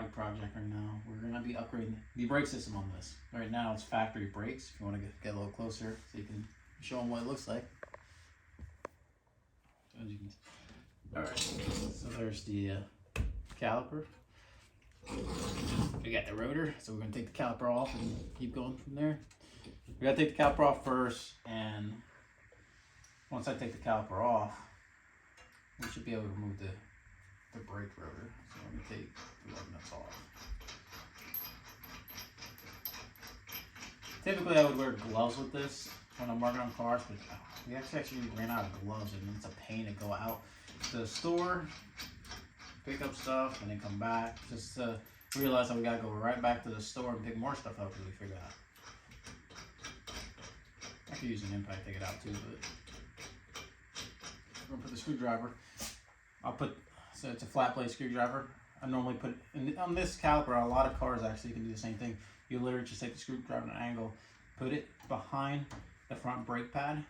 body project right now. We're gonna be upgrading the brake system on this. Right now it's factory brakes. If you want to get a little closer so you can show them what it looks like. As you can, all right, so there's the caliper. We got the rotor, so we're gonna take the caliper off and keep going from there. We gotta take the caliper off first, and once I take the caliper off, we should be able to remove the brake rotor. So let me take the lug nuts off. Typically I would wear gloves with this when I'm working on cars, but we actually ran out of gloves and it's a pain to go out to the store, pick up stuff, and then come back. Just realize that we gotta go right back to the store and pick more stuff up because we figured out. I could use an impact to take it out too, but I'm gonna put the screwdriver. So it's a flat blade screwdriver. I normally put, on this caliper, a lot of cars actually can do the same thing. You literally just take the screwdriver at an angle, put it behind the front brake pad,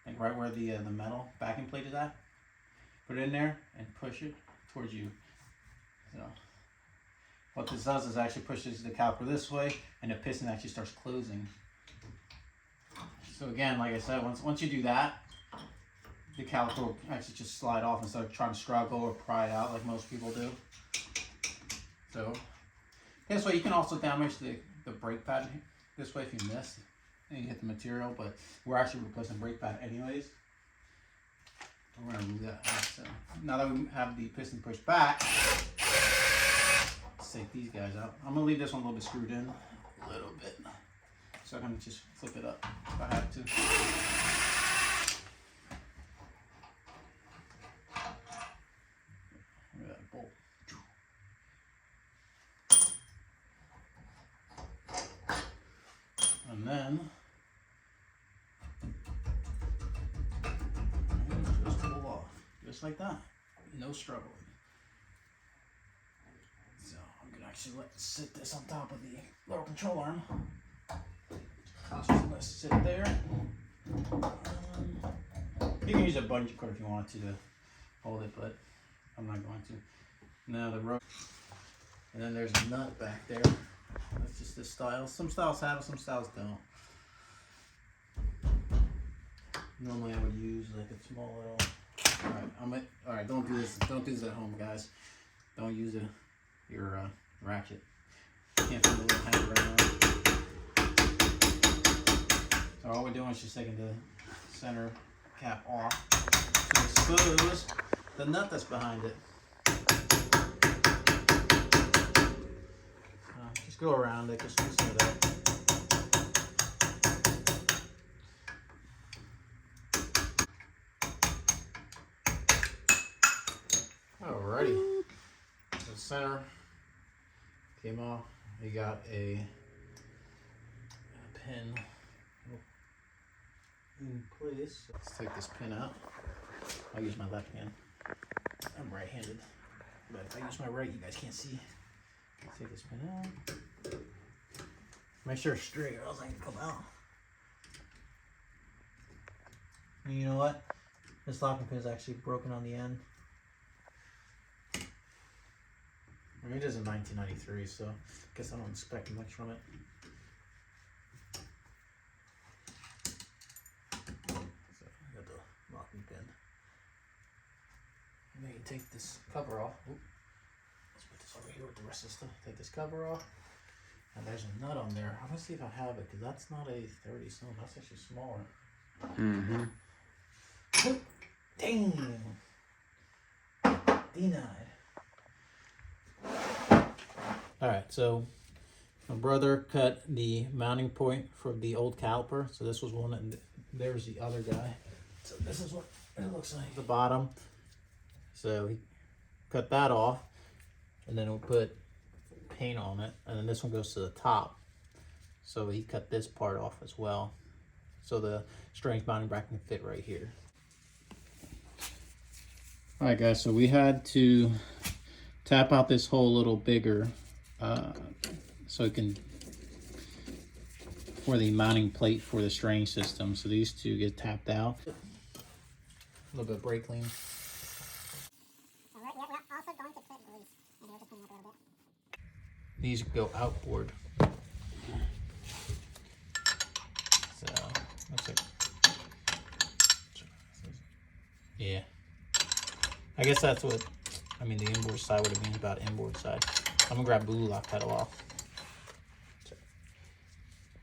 like right where the metal backing plate is at. Put it in there and push it towards you. So what this does is actually pushes the caliper this way, and the piston actually starts closing. So again, like I said, once you do that, the caliper will actually just slide off instead of trying to struggle or pry it out like most people do. So this way you can also damage the brake pad this way if you miss and you hit the material, but we're actually replacing brake pad anyways. We're gonna remove that. So now that we have the piston pushed back, let's take these guys out. I'm gonna leave this one a little bit screwed in, a little bit. So I can just flip it up if I have to. Look at that bolt. And then just pull off, just like that, no struggling. So I'm gonna actually sit this on top of the lower control arm. Just let it sit there. You can use a bungee cord if you want to hold it, but I'm not going to. Now the rope, and then there's a nut back there. That's just this style. Some styles have it, some styles don't. Normally I would use like a small little. All right. Don't do this. Don't do this at home, guys. Don't use your ratchet. Can't find the little hanger right now. So all we're doing is just taking the center cap off to expose the nut that's behind it. Just go around it, just loosen it up. Alrighty, so the center came off. We got a pin in place. Let's take this pin out. I'll use my left hand. I'm right-handed, but if I use my right, you guys can't see. Let's take this pin out. Make sure it's straight, or else I can come out. And you know what? This locking pin is actually broken on the end. I mean, it is in 1993, so I guess I don't expect much from it. So I got the locking pin. And then you take this cover off. Oop. Let's put this over here with the rest of the stuff. Take this cover off. And there's a nut on there. I'm gonna see if I have it, because that's not a 30 stone. That's actually smaller. Dang. Denied. Alright, so my brother cut the mounting point for the old caliper. So this was one, and there's the other guy. So this is what it looks like. The bottom. So he cut that off, and then we'll put paint on it, and then this one goes to the top. So he cut this part off as well, so the strength mounting bracket can fit right here. All right, guys, so we had to tap out this hole a little bigger so it can, for the mounting plate for the string system. So these two get tapped out. A little bit of brake lean. these go outboard. So looks like, yeah. I guess that's what, I mean, the inboard side would have been about inboard side. I'm gonna grab blue lock pedal off.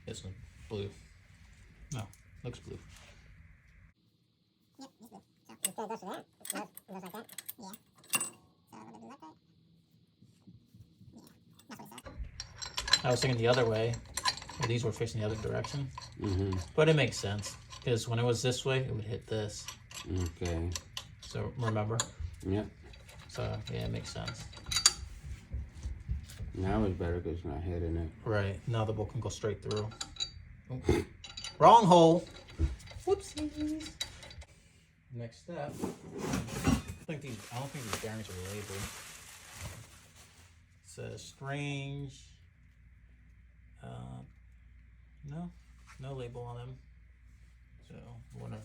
This one, blue. No, looks blue. Yep, it's blue. So it's gonna go through there. It goes like that. Yeah. So a little bit blue like that. Yeah, that's what it said. I was thinking the other way. Well, these were facing the other direction. But it makes sense. Because when it was this way, it would hit this. Okay. So remember? Yep. So yeah, it makes sense. Now it's better because it's not hitting it. Right. Now the bolt can go straight through. Oh. Wrong hole. Whoopsies. Next step. I don't think these bearings are labeled. It says strange. No label on them. So we're gonna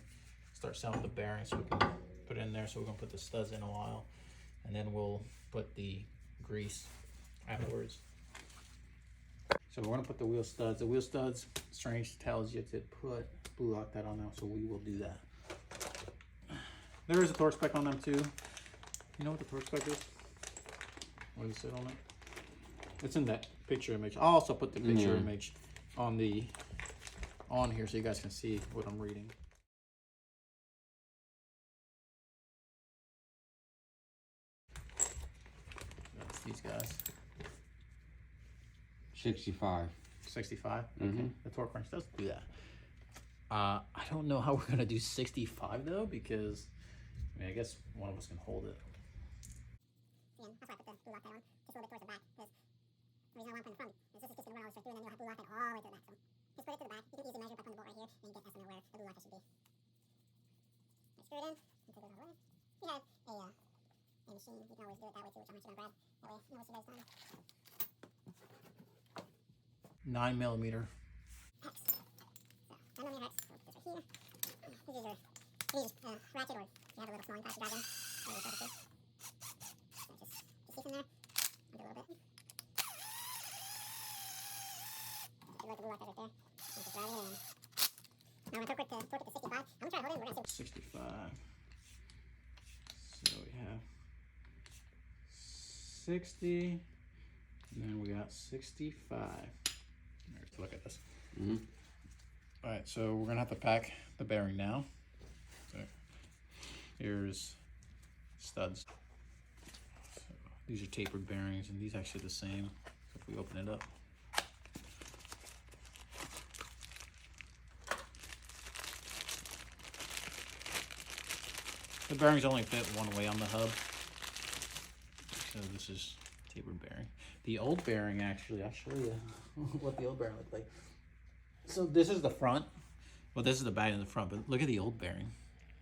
start selling the bearings so we can put it in there. So we're gonna put the studs in a while, and then we'll put the grease afterwards. So we're gonna put the wheel studs. The wheel studs, Strange tells you to put blue lock that on now, so we will do that. There is a torque spec on them too. You know what the torque spec is? What does it say on it? It's in that picture image. I'll also put the picture image on here so you guys can see what I'm reading. That's these guys. 65. 65? Okay. The torque wrench does do that. I don't know how we're gonna do 65 though, because I mean, I guess one of us can hold it. Yeah, that's why I put the blue lock pad on, just a little bit towards the back, because the reason I want to put it in front is this is just gonna run all the way straight through, and then you'll have blue lock pad all the way to the back. So just put it to the back. You can easily measure it by putting the bolt right here, and get estimate where the blue lock should be. I screw it in until it goes all the way. We have a machine. You can always do it that way too, which I'm actually gonna grab. That way, you know what you guys done. 9mm. Hex. So 9mm hex. So put this right here. This is your ratchet, or you have a little smalling pipe to drive in. So you start it too. So just see from there. Undo a little bit. You like the blue lock right there. And just drive it in. Now we're gonna torque it to 65. I'm gonna try to hold it. We're gonna see. 65. So we have 60, and then we got 65. Let's look at this. All right, so we're gonna have to pack the bearing now. So here's studs. So these are tapered bearings, and these are actually the same. So if we open it up. The bearings only fit one way on the hub. So this is tapered bearing. The old bearing, actually, I'll show you what the old bearing looked like. So this is the front. Well, this is the back and the front, but look at the old bearing.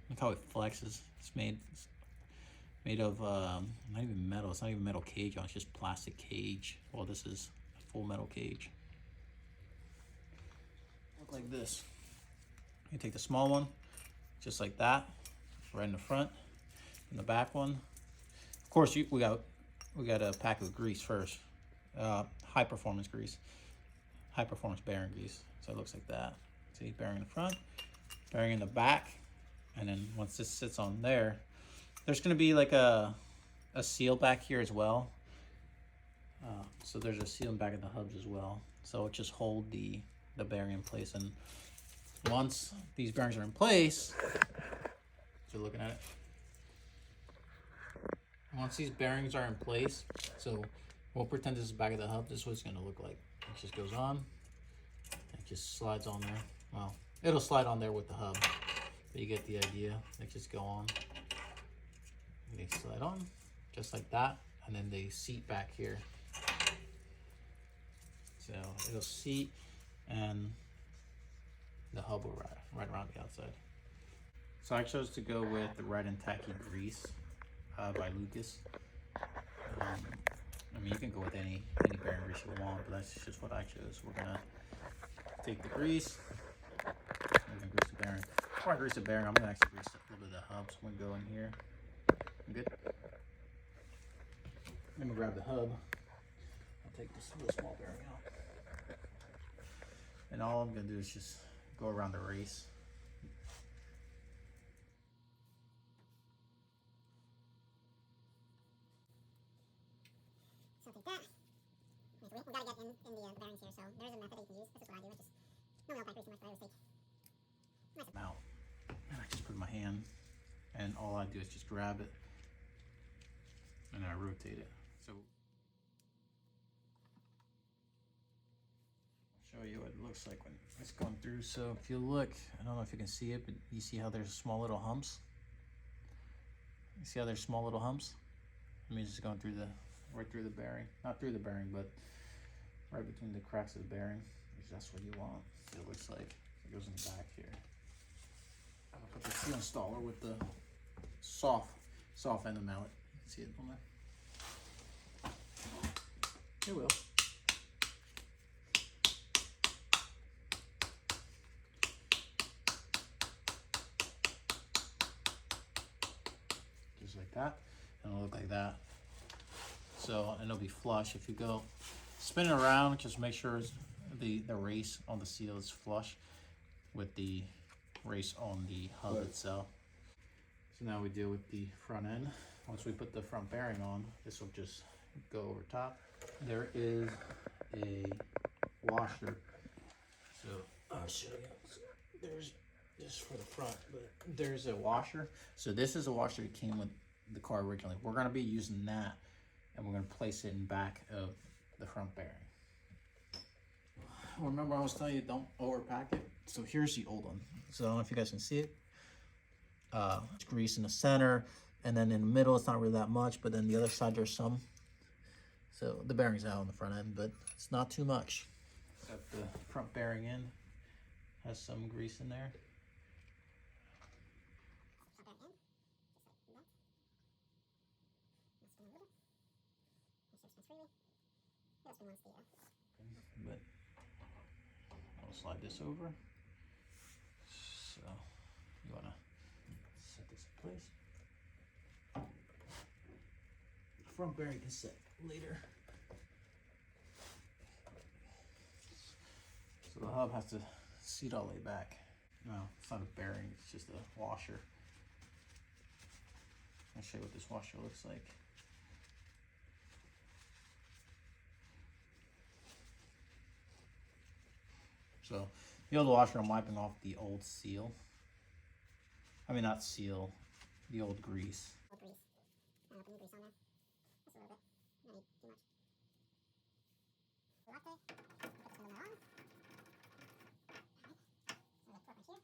Look how it flexes. It's made of not even metal. It's not even metal cage on. It's just plastic cage. Well, this is a full metal cage. Look like this. You take the small one, just like that, right in the front, and the back one. Of course, we got a pack of grease first. High performance grease, high performance bearing grease. So it looks like that. See, bearing in the front, bearing in the back, and then once this sits on there, there's going to be like a seal back here as well. So there's a seal in the back of the hubs as well. So it just hold the bearing in place. And once these bearings are in place, so you're looking at it. Once these bearings are in place, so we'll pretend this is the back of the hub. This is what it's going to look like. It just goes on. It just slides on there. Well, it'll slide on there with the hub. But you get the idea. They just go on. They slide on, just like that. And then they seat back here. So it'll seat, and the hub will right around the outside. So I chose to go with the Red and Tacky Grease by Lucas. I mean, you can go with any bearing grease you want, but that's just what I chose. We're gonna take the grease. We're gonna grease the bearing. Before I grease the bearing, I'm gonna actually grease a little bit of the hub. So I'm gonna go in here. I'm good. I'm gonna grab the hub. I'll take this little small bearing out. And all I'm gonna do is just go around the race. Something like that. We gotta get in the bearings here, so there's a method that you can use. This is what I do. I just no back grease too much, but I always take Out. And I just put my hand, and all I do is just grab it, and I rotate it. So I'll show you what it looks like when it's going through. So if you look, I don't know if you can see it, but you see how there's small little humps? You see how there's small little humps? It means it's going through right through the bearing. Not through the bearing, but right between the cracks of the bearing, because that's what you want. It looks like it goes in the back here. I'll put the seal installer with the soft end of the mallet. You can see it on there. It will. Just like that, and it'll look like that. So, and it'll be flush. If you go spin it around, just make sure the race on the seal is flush with the race on the hub itself. So now we deal with the front end. Once we put the front bearing on, this will just go over top. There is a washer. So I'll show you. So there's this for the front, but there's a washer. So this is a washer that came with the car originally. We're gonna be using that, and we're gonna place it in back of the front bearing. Remember I was telling you don't overpack it? So here's the old one. So I don't know if you guys can see it. It's grease in the center, and then in the middle it's not really that much, but then the other side there's some. So the bearing's out on the front end, but it's not too much. Got the front bearing in, has some grease in there. But I'll slide this over. So you wanna set this in place. The front bearing can set later. So the hub has to seat all the way back. No, it's not a bearing, it's just a washer. I'll show you what this washer looks like. So the old washer, I'm wiping off the old seal. I mean, not seal, the old grease. old grease. I don't know if I need grease on there. Just a little bit. Not need too much. Latte. Put some of that on. Alright. So the torque right here.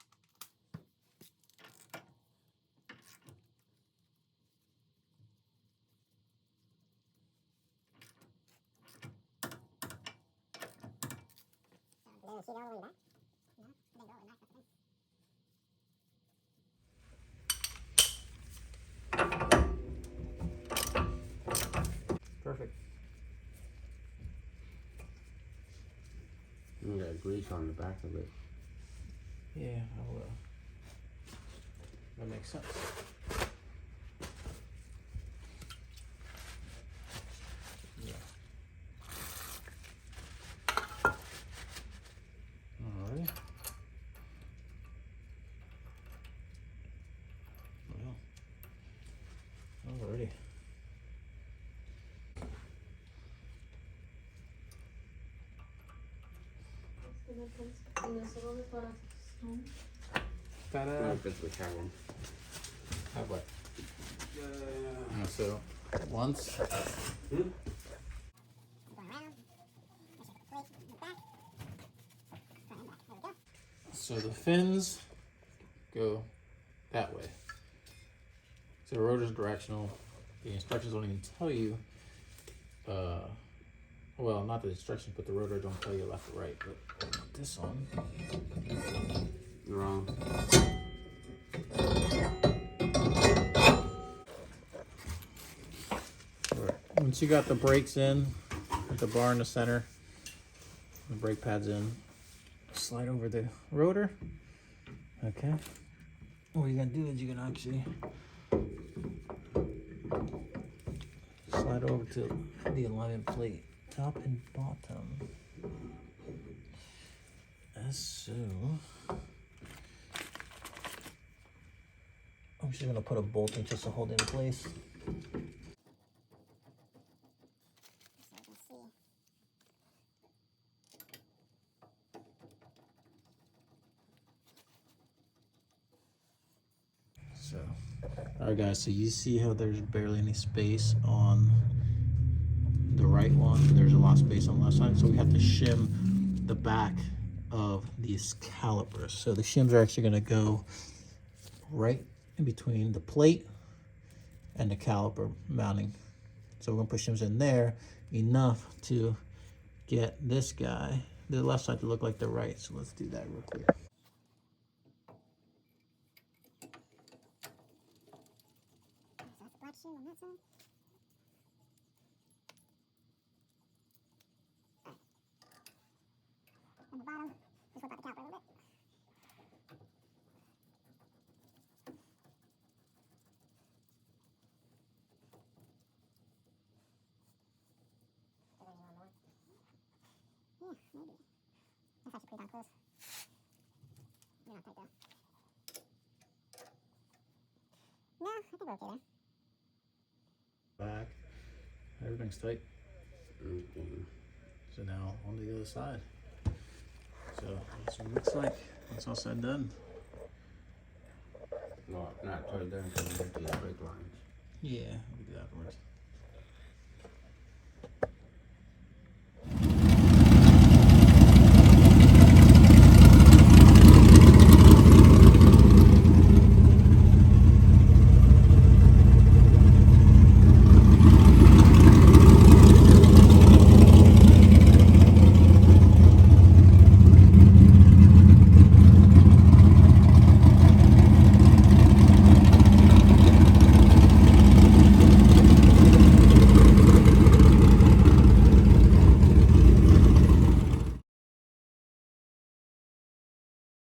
So then the heat all the way back. No, then go all the way back. That's the thing. Perfect. You got grease on the back of it. Yeah, I will. That makes sense. Yeah. Alrighty. Well, alrighty. Ta-da! No, that's what I want. Have what? So once Going around. Push it plate in the back. Front and back. There we go. so the fins go that way. So the rotor's directional. The instructions don't even tell you. Well, not the instructions, but the rotor don't tell you left or right. But put this on. Wrong. Once you got the brakes in, with the bar in the center, the brake pads in, slide over the rotor. Okay. What you're gonna do is you're gonna actually slide over to the alignment plate top and bottom. As so. I'm just gonna put a bolt in just to hold it in place. So you can see. So, alright guys, so you see how there's barely any space on the right one, there's a lot of space on the left side, so we have to shim the back of these calipers. So the shims are actually going to go right in between the plate and the caliper mounting. So we're going to put shims in there enough to get this guy, the left side, to look like the right. So let's do that real quick. So that's the black shim on that side. On the bottom, just flip out the caliper a little bit. Yeah, maybe. That's actually pretty darn close. You're not tight though. No, I think we're okay there. Back, everything's tight. Okay. So now on the other side. So that's what it looks like. That's all said and done. No, not toward there until we get to the brake lines. Yeah, we'll do that afterwards.